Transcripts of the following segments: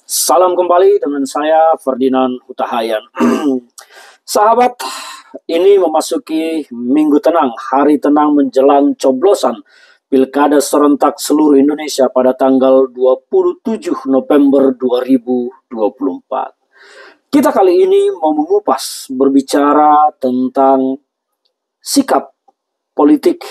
Salam kembali dengan saya Ferdinand Hutahayan. Sahabat, ini memasuki minggu tenang, hari tenang menjelang coblosan Pilkada serentak seluruh Indonesia pada tanggal 27 November 2024. Kita kali ini mau mengupas, berbicara tentang sikap politik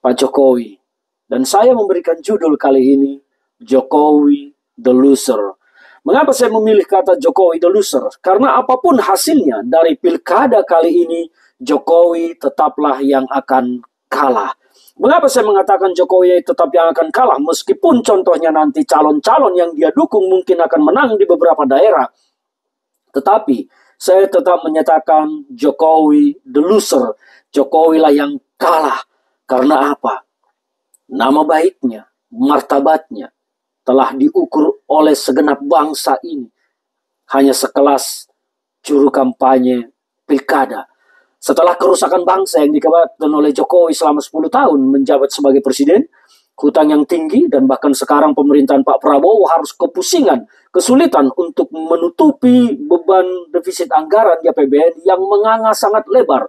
Pak Jokowi. Dan saya memberikan judul kali ini, Jokowi the Loser. Mengapa saya memilih kata Jokowi the Loser? Karena apapun hasilnya dari pilkada kali ini, Jokowi tetaplah yang akan kalah. Mengapa saya mengatakan Jokowi tetap yang akan kalah? Meskipun contohnya nanti calon-calon yang dia dukung mungkin akan menang di beberapa daerah. Tetapi saya tetap menyatakan Jokowi the Loser. Jokowi lah yang kalah. Karena apa? Nama baiknya, martabatnya telah diukur oleh segenap bangsa ini. Hanya sekelas juru kampanye pilkada. Setelah kerusakan bangsa yang dikebatkan oleh Jokowi selama 10 tahun menjabat sebagai presiden, hutang yang tinggi, dan bahkan sekarang pemerintahan Pak Prabowo harus kepusingan, kesulitan untuk menutupi beban defisit anggaran di APBN yang menganga sangat lebar.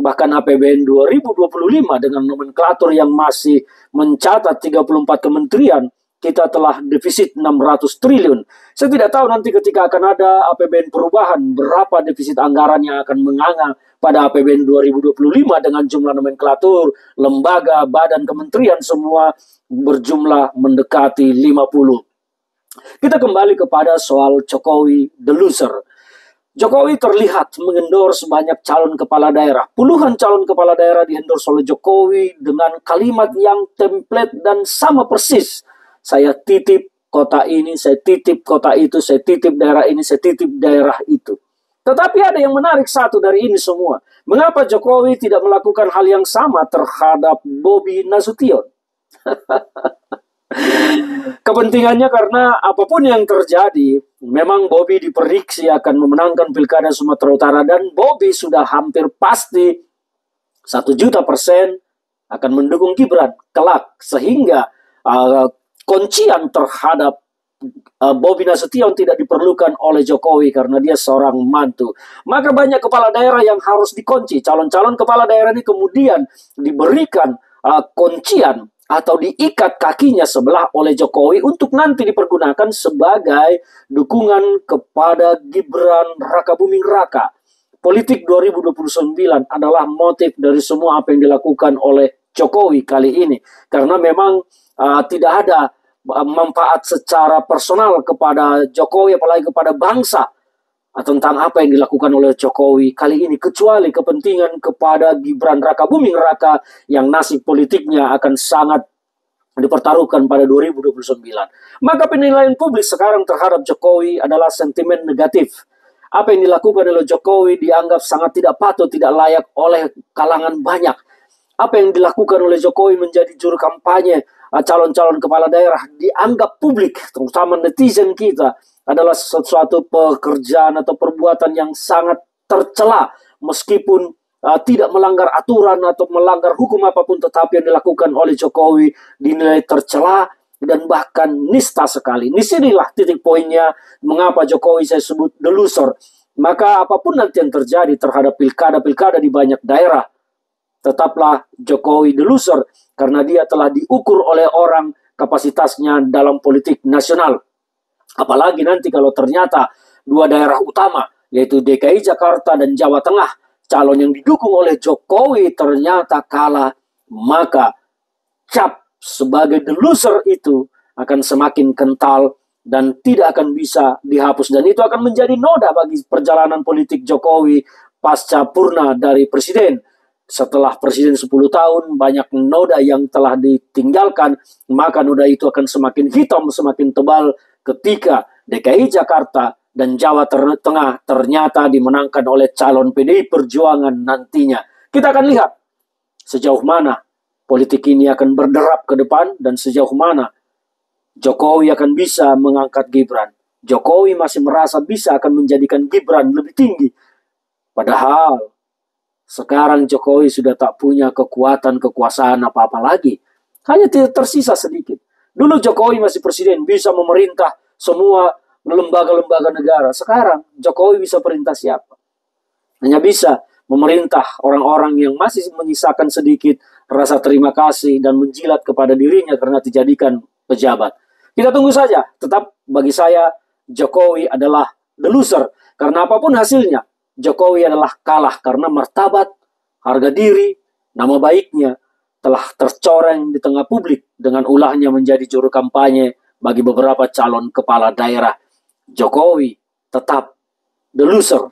Bahkan APBN 2025 dengan nomenklatur yang masih mencatat 34 kementerian, kita telah defisit 600 triliun. Saya tidak tahu nanti ketika akan ada APBN perubahan, berapa defisit anggaran yang akan menganga pada APBN 2025 dengan jumlah nomenklatur, lembaga, badan, kementerian semua berjumlah mendekati 50. Kita kembali kepada soal Jokowi the Loser. Jokowi terlihat mengendorse banyak calon kepala daerah. Puluhan calon kepala daerah diendorse oleh Jokowi dengan kalimat yang template dan sama persis. Saya titip kota ini, saya titip kota itu, saya titip daerah ini, saya titip daerah itu. Tetapi ada yang menarik satu dari ini semua. Mengapa Jokowi tidak melakukan hal yang sama terhadap Bobi Nasution? Kepentingannya karena apapun yang terjadi, memang Bobi diprediksi akan memenangkan Pilkada Sumatera Utara, dan Bobi sudah hampir pasti 1.000.000% akan mendukung Gibran kelak, sehingga kuncian terhadap Bobi Nasution tidak diperlukan oleh Jokowi karena dia seorang mantu. Maka banyak kepala daerah yang harus dikunci. Calon-calon kepala daerah ini kemudian diberikan kuncian atau diikat kakinya sebelah oleh Jokowi untuk nanti dipergunakan sebagai dukungan kepada Gibran Rakabuming Raka. Politik 2029 adalah motif dari semua apa yang dilakukan oleh Jokowi kali ini. Karena memang tidak ada manfaat secara personal kepada Jokowi, apalagi kepada bangsa, tentang apa yang dilakukan oleh Jokowi kali ini, kecuali kepentingan kepada Gibran Rakabuming Raka yang nasib politiknya akan sangat dipertaruhkan pada 2029. Maka penilaian publik sekarang terhadap Jokowi adalah sentimen negatif. Apa yang dilakukan oleh Jokowi dianggap sangat tidak patut, tidak layak oleh kalangan banyak. Apa yang dilakukan oleh Jokowi menjadi juru kampanye calon-calon kepala daerah dianggap publik, terutama netizen kita, adalah sesuatu pekerjaan atau perbuatan yang sangat tercela, meskipun tidak melanggar aturan atau melanggar hukum apapun, tetapi yang dilakukan oleh Jokowi dinilai tercela dan bahkan nista sekali. Disinilah titik poinnya mengapa Jokowi saya sebut the loser. Maka apapun nanti yang terjadi terhadap pilkada-pilkada di banyak daerah, tetaplah Jokowi the loser karena dia telah diukur oleh orang kapasitasnya dalam politik nasional. Apalagi nanti kalau ternyata dua daerah utama, yaitu DKI Jakarta dan Jawa Tengah, calon yang didukung oleh Jokowi ternyata kalah, maka cap sebagai the loser itu akan semakin kental dan tidak akan bisa dihapus. Dan itu akan menjadi noda bagi perjalanan politik Jokowi pasca purna dari presiden. Setelah presiden 10 tahun, banyak noda yang telah ditinggalkan, maka noda itu akan semakin hitam, semakin tebal ketika DKI Jakarta dan Jawa Tengah ternyata dimenangkan oleh calon PDI Perjuangan nantinya. Kita akan lihat sejauh mana politik ini akan berderap ke depan dan sejauh mana Jokowi akan bisa mengangkat Gibran. Jokowi masih merasa bisa akan menjadikan Gibran lebih tinggi. Padahal sekarang Jokowi sudah tak punya kekuasaan apa-apa lagi. Hanya tersisa sedikit. Dulu Jokowi masih presiden, bisa memerintah semua lembaga-lembaga negara. Sekarang Jokowi bisa perintah siapa? Hanya bisa memerintah orang-orang yang masih menyisakan sedikit rasa terima kasih dan menjilat kepada dirinya karena dijadikan pejabat. Kita tunggu saja. Tetap bagi saya Jokowi adalah the loser. Karena apapun hasilnya, Jokowi adalah kalah karena martabat, harga diri, nama baiknya telah tercoreng di tengah publik dengan ulahnya menjadi juru kampanye bagi beberapa calon kepala daerah. Jokowi tetap the loser.